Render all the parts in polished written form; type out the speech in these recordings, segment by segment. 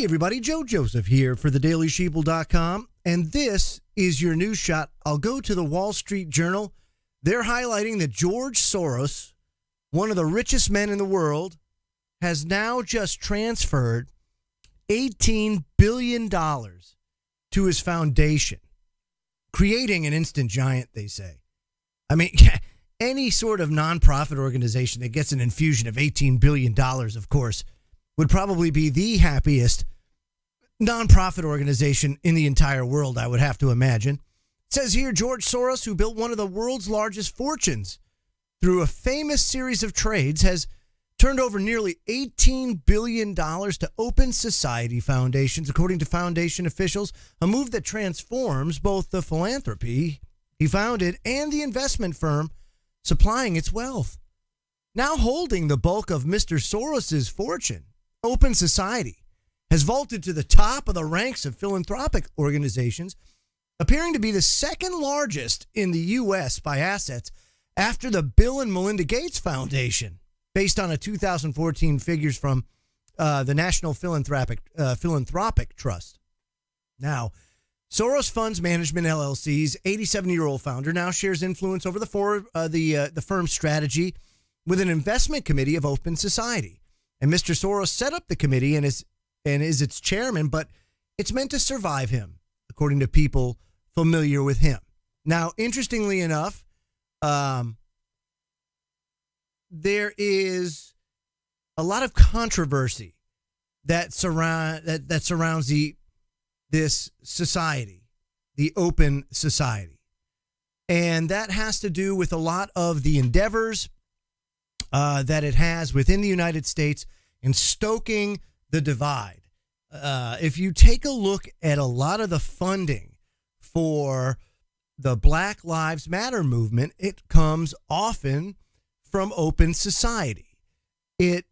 everybody, Joe Joseph here for thedailysheeple.com, and this is your news shot. I'll go to the Wall Street Journal. They're highlighting that George Soros, one of the richest men in the world, has now just transferred $18 billion to his foundation, creating an instant giant, they say. I mean, any sort of nonprofit organization that gets an infusion of $18 billion, of course, would probably be the happiest nonprofit organization in the entire world, I would have to imagine. It says here, George Soros, who built one of the world's largest fortunes through a famous series of trades, has turned over nearly $18 billion to open society foundations, according to foundation officials, a move that transforms both the philanthropy he founded and the investment firm supplying its wealth. Now holding the bulk of Mr. Soros's fortune, Open Society has vaulted to the top of the ranks of philanthropic organizations, appearing to be the second largest in the U.S. by assets after the Bill and Melinda Gates Foundation, based on a 2014 figures from the National Philanthropic Trust. Now, Soros Funds Management LLC's 87-year-old founder now shares influence over the firm's strategy with an investment committee of Open Society. And Mr. Soros set up the committee and is its chairman, but it's meant to survive him, according to people familiar with him. Now, interestingly enough, there is a lot of controversy that surrounds this society, the Open Society. And that has to do with a lot of the endeavors that it has within the United States in stoking the divide. If you take a look at a lot of the funding for the Black Lives Matter movement, it comes often from Open Society. It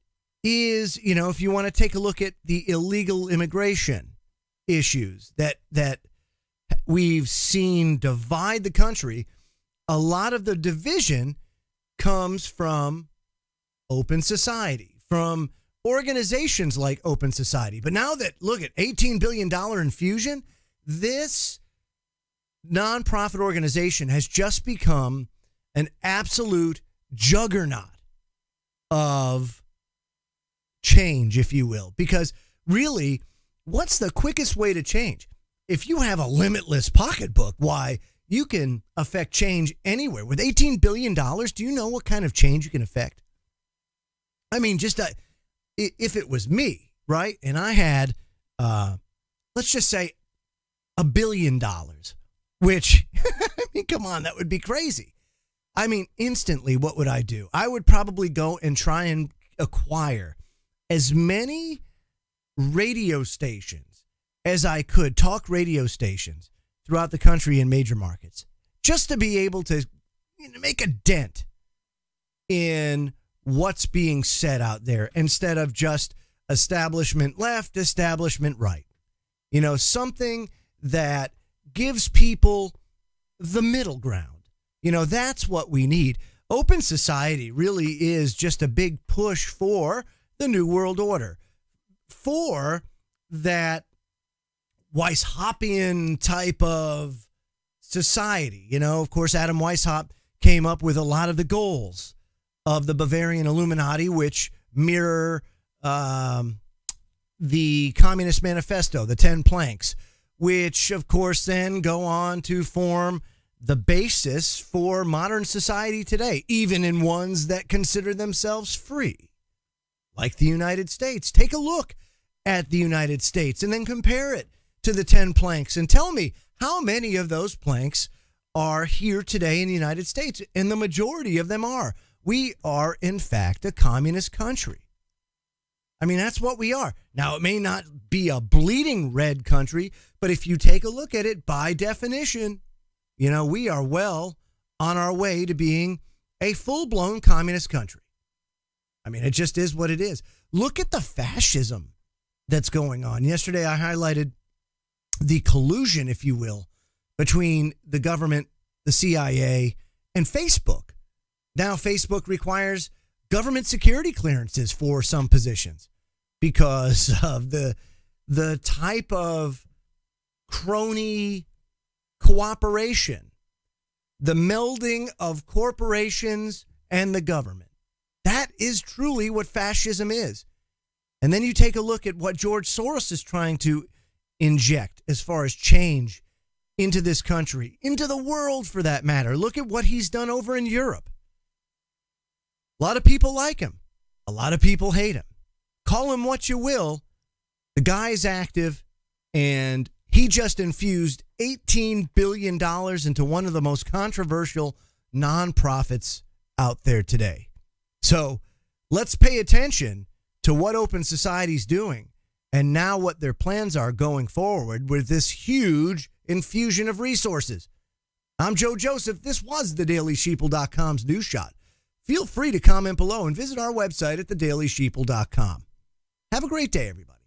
is, if you want to take a look at the illegal immigration issues that we've seen divide the country, a lot of the division comes from Open Society, from organizations like Open Society. But now that, look at $18 billion infusion, this nonprofit organization has just become an absolute juggernaut of change, if you will. Because really, what's the quickest way to change? If you have a limitless pocketbook, why, you can affect change anywhere. With $18 billion, do you know what kind of change you can affect? I mean, just if it was me, right, and I had, let's just say, $1 billion, which, I mean, come on, that would be crazy. I mean, instantly, what would I do? I would probably go and try and acquire as many radio stations as I could, talk radio stations throughout the country in major markets, just to be able to make a dent in what's being said out there instead of just establishment left, establishment right. Something that gives people the middle ground. That's what we need. Open Society really is just a big push for the New World Order, for that Weishaupian type of society. Of course, Adam Weishaupt came up with a lot of the goals of the Bavarian Illuminati, which mirror the Communist Manifesto, the 10 planks, which, of course, then go on to form the basis for modern society today, even in ones that consider themselves free, like the United States. Take a look at the United States and then compare it to the 10 planks and tell me how many of those planks are here today in the United States, and the majority of them are. We are, in fact, a communist country. I mean, that's what we are. Now, it may not be a bleeding red country, but if you take a look at it, by definition, we are well on our way to being a full-blown communist country. I mean, it just is what it is. Look at the fascism that's going on. Yesterday, I highlighted the collusion, if you will, between the government, the CIA, and Facebook. Now, Facebook requires government security clearances for some positions because of the the type of crony cooperation, the melding of corporations and the government. That is truly what fascism is. And then you take a look at what George Soros is trying to inject as far as change into this country, into the world for that matter. Look at what he's done over in Europe. A lot of people like him. A lot of people hate him. Call him what you will. The guy is active, and he just infused $18 billion into one of the most controversial nonprofits out there today. So let's pay attention to what Open Society's doing and now what their plans are going forward with this huge infusion of resources. I'm Joe Joseph. This was thedailysheeple.com's News Shot. Feel free to comment below and visit our website at thedailysheeple.com. Have a great day, everybody.